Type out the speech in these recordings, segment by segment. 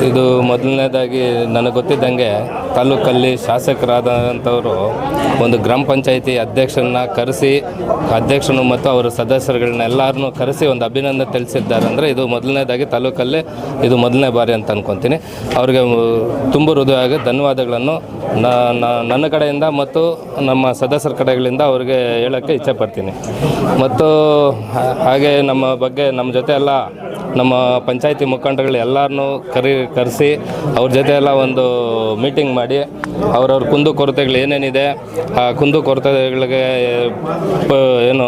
ಇದು ಮೊದಲನೇದಾಗಿ ನನಗೆ ಗೊತ್ತಿದ್ದಂಗೆ ತಾಲೂಕಲ್ಲಿ ಶಾಸಕರಾದಂಥವರು ಒಂದು ಗ್ರಾಮ ಪಂಚಾಯಿತಿ ಅಧ್ಯಕ್ಷರನ್ನ ಕರೆಸಿ ಅಧ್ಯಕ್ಷರು ಮತ್ತು ಅವರ ಸದಸ್ಯರುಗಳನ್ನೆಲ್ಲರನ್ನೂ ಕರೆಸಿ ಒಂದು ಅಭಿನಂದನೆ ತಿಳಿಸಿದ್ದಾರೆ ಅಂದರೆ ಇದು ಮೊದಲನೇದಾಗಿ ತಾಲೂಕಲ್ಲಿ ಇದು ಮೊದಲನೇ ಬಾರಿ ಅಂತ ಅಂದ್ಕೊತೀನಿ. ಅವರಿಗೆ ತುಂಬ ಹೃದಯವಾಗಿ ಧನ್ಯವಾದಗಳನ್ನು ನನ್ನ ಕಡೆಯಿಂದ ಮತ್ತು ನಮ್ಮ ಸದಸ್ಯರ ಕಡೆಗಳಿಂದ ಅವರಿಗೆ ಹೇಳೋಕ್ಕೆ ಇಚ್ಛೆಪಡ್ತೀನಿ. ಮತ್ತು ಹಾಗೆ ನಮ್ಮ ಬಗ್ಗೆ ನಮ್ಮ ಜೊತೆ ಎಲ್ಲ ನಮ್ಮ ಪಂಚಾಯತಿ ಮುಖಂಡರುಗಳು ಎಲ್ಲರನ್ನೂ ಕರೆಸಿ ಅವ್ರ ಜೊತೆ ಎಲ್ಲ ಒಂದು ಮೀಟಿಂಗ್ ಮಾಡಿ ಅವ್ರವ್ರ ಕುಂದುಕೊರತೆಗಳು ಏನೇನಿದೆ ಆ ಕುಂದುಕೊರತೆಗಳಿಗೆ ಏನು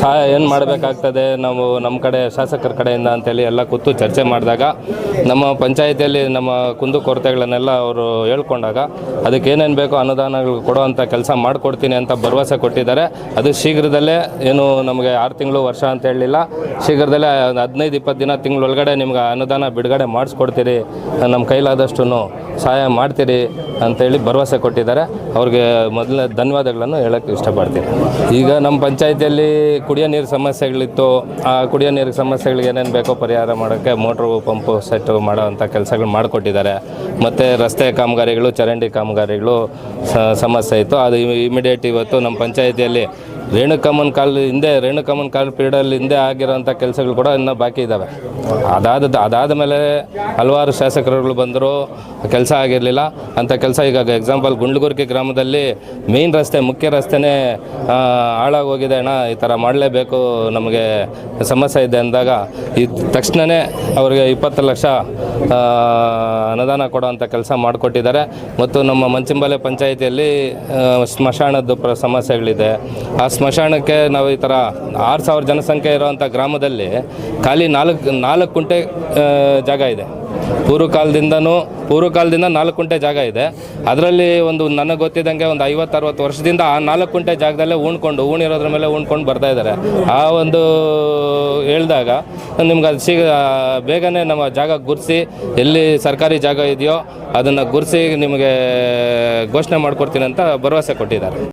ಸಹಾಯ ಏನು ಮಾಡಬೇಕಾಗ್ತದೆ ನಾವು ನಮ್ಮ ಕಡೆ ಶಾಸಕರ ಕಡೆಯಿಂದ ಅಂತೇಳಿ ಎಲ್ಲ ಕೂತು ಚರ್ಚೆ ಮಾಡಿದಾಗ ನಮ್ಮ ಪಂಚಾಯಿತಿಯಲ್ಲಿ ನಮ್ಮ ಕುಂದುಕೊರತೆಗಳನ್ನೆಲ್ಲ ಅವರು ಹೇಳ್ಕೊಂಡಾಗ ಅದಕ್ಕೆ ಏನೇನು ಬೇಕೋ ಅನುದಾನಗಳು ಕೊಡುವಂಥ ಕೆಲಸ ಮಾಡಿಕೊಡ್ತೀನಿ ಅಂತ ಭರವಸೆ ಕೊಟ್ಟಿದ್ದಾರೆ. ಅದು ಶೀಘ್ರದಲ್ಲೇ ಏನು ನಮಗೆ 6 ತಿಂಗಳು ವರ್ಷ ಅಂತ ಹೇಳಲಿಲ್ಲ, ಶೀಘ್ರದಲ್ಲೇ 15-20 ದಿನ ತಿಂಗಳೊಳಗಡೆ ನಿಮ್ಗೆ ಅನುದಾನ ಬಿಡುಗಡೆ ಮಾಡಿಸ್ಕೊಡ್ತೀರಿ, ನಮ್ಮ ಕೈಲಾದಷ್ಟು ಸಹಾಯ ಮಾಡ್ತೀರಿ ಅಂತೇಳಿ ಭರವಸೆ ಕೊಟ್ಟಿದ್ದಾರೆ. ಅವ್ರಿಗೆ ಮೊದಲನೇ ಧನ್ಯವಾದಗಳನ್ನು ಹೇಳೋಕ್ಕೆ ಇಷ್ಟಪಡ್ತೀನಿ. ಈಗ ನಮ್ಮ ಪಂಚಾಯಿತಿಯಲ್ಲಿ ಕುಡಿಯೋ ನೀರು ಸಮಸ್ಯೆಗಳಿತ್ತು. ಆ ಕುಡಿಯೋ ನೀರು ಸಮಸ್ಯೆಗಳಿಗೆ ಏನೇನು ಬೇಕೋ ಪರಿಹಾರ ಮಾಡೋಕ್ಕೆ ಮೋಟ್ರು ಪಂಪು ಸೆಟ್ ಮಾಡೋವಂಥ ಕೆಲಸಗಳು ಮಾಡಿಕೊಟ್ಟಿದ್ದಾರೆ. ಮತ್ತು ರಸ್ತೆ ಕಾಮಗಾರಿಗಳು, ಚರಂಡಿ ಕಾಮಗಾರಿಗಳು ಸಮಸ್ಯೆ ಇತ್ತು. ಅದು ಇಮಿಡಿಯೇಟ್ ಇವತ್ತು ನಮ್ಮ ಪಂಚಾಯಿತಿಯಲ್ಲಿ ರೇಣುಕಮ್ಮನ ಕಾಲ ಪೀರಿಯಡಲ್ಲಿ ಹಿಂದೆ ಆಗಿರೋಂಥ ಕೆಲಸಗಳು ಕೂಡ ಇನ್ನೂ ಬಾಕಿ ಇದ್ದಾವೆ. ಅದಾದ ಮೇಲೆ ಹಲವಾರು ಶಾಸಕರುಗಳು ಬಂದರು, ಕೆಲಸ ಆಗಿರಲಿಲ್ಲ ಅಂಥ ಕೆಲಸ. ಈಗ ಎಕ್ಸಾಂಪಲ್ ಗುಂಡ್ಲುಗುರ್ಕಿ ಗ್ರಾಮದಲ್ಲಿ ಮೇನ್ ರಸ್ತೆ, ಮುಖ್ಯ ರಸ್ತೆನೇ ಹಾಳಾಗೋಗಿದೆ ಅಣ್ಣ, ಈ ಥರ ಮಾಡಲೇಬೇಕು, ನಮಗೆ ಸಮಸ್ಯೆ ಇದೆ ಅಂದಾಗ ಈ ತಕ್ಷಣವೇ ಅವರಿಗೆ 20 ಲಕ್ಷ ಅನುದಾನ ಕೊಡೋವಂಥ ಕೆಲಸ ಮಾಡಿಕೊಟ್ಟಿದ್ದಾರೆ. ಮತ್ತು ನಮ್ಮ ಮಂಚಂಬಾಲೆ ಪಂಚಾಯಿತಿಯಲ್ಲಿ ಸ್ಮಶಾನದ ಸಮಸ್ಯೆಗಳಿದೆ. ಆ ಸ್ಮಶಾನಕ್ಕೆ ನಾವು ಈ ಥರ 6000 ಜನಸಂಖ್ಯೆ ಇರೋವಂಥ ಗ್ರಾಮದಲ್ಲಿ ಖಾಲಿ 4 ಕುಂಟೆ ಜಾಗ ಇದೆ. ಪೂರ್ವಕಾಲದಿಂದ 4 ಕುಂಟೆ ಜಾಗ ಇದೆ. ಅದರಲ್ಲಿ ನನಗೆ ಗೊತ್ತಿದ್ದಂಗೆ ಒಂದು 50-60 ವರ್ಷದಿಂದ ಆ 4 ಕುಂಟೆ ಜಾಗದಲ್ಲೇ ಉಣ್ಣಿರೋದ್ರ ಮೇಲೆ ಉಣ್ಕೊಂಡು ಬರ್ತಾ ಇದ್ದಾರೆ. ಆ ಒಂದು ಹೇಳಿದಾಗ ನಿಮ್ಗೆ ಅದು ಬೇಗನೆ ನಮ್ಮ ಜಾಗ ಗುರ್ಸಿ, ಎಲ್ಲಿ ಸರ್ಕಾರಿ ಜಾಗ ಇದೆಯೋ ಅದನ್ನು ಗುರ್ಸಿ ನಿಮಗೆ ಘೋಷಣೆ ಮಾಡಿಕೊಡ್ತೀನಿ ಅಂತ ಭರವಸೆ ಕೊಟ್ಟಿದ್ದಾರೆ.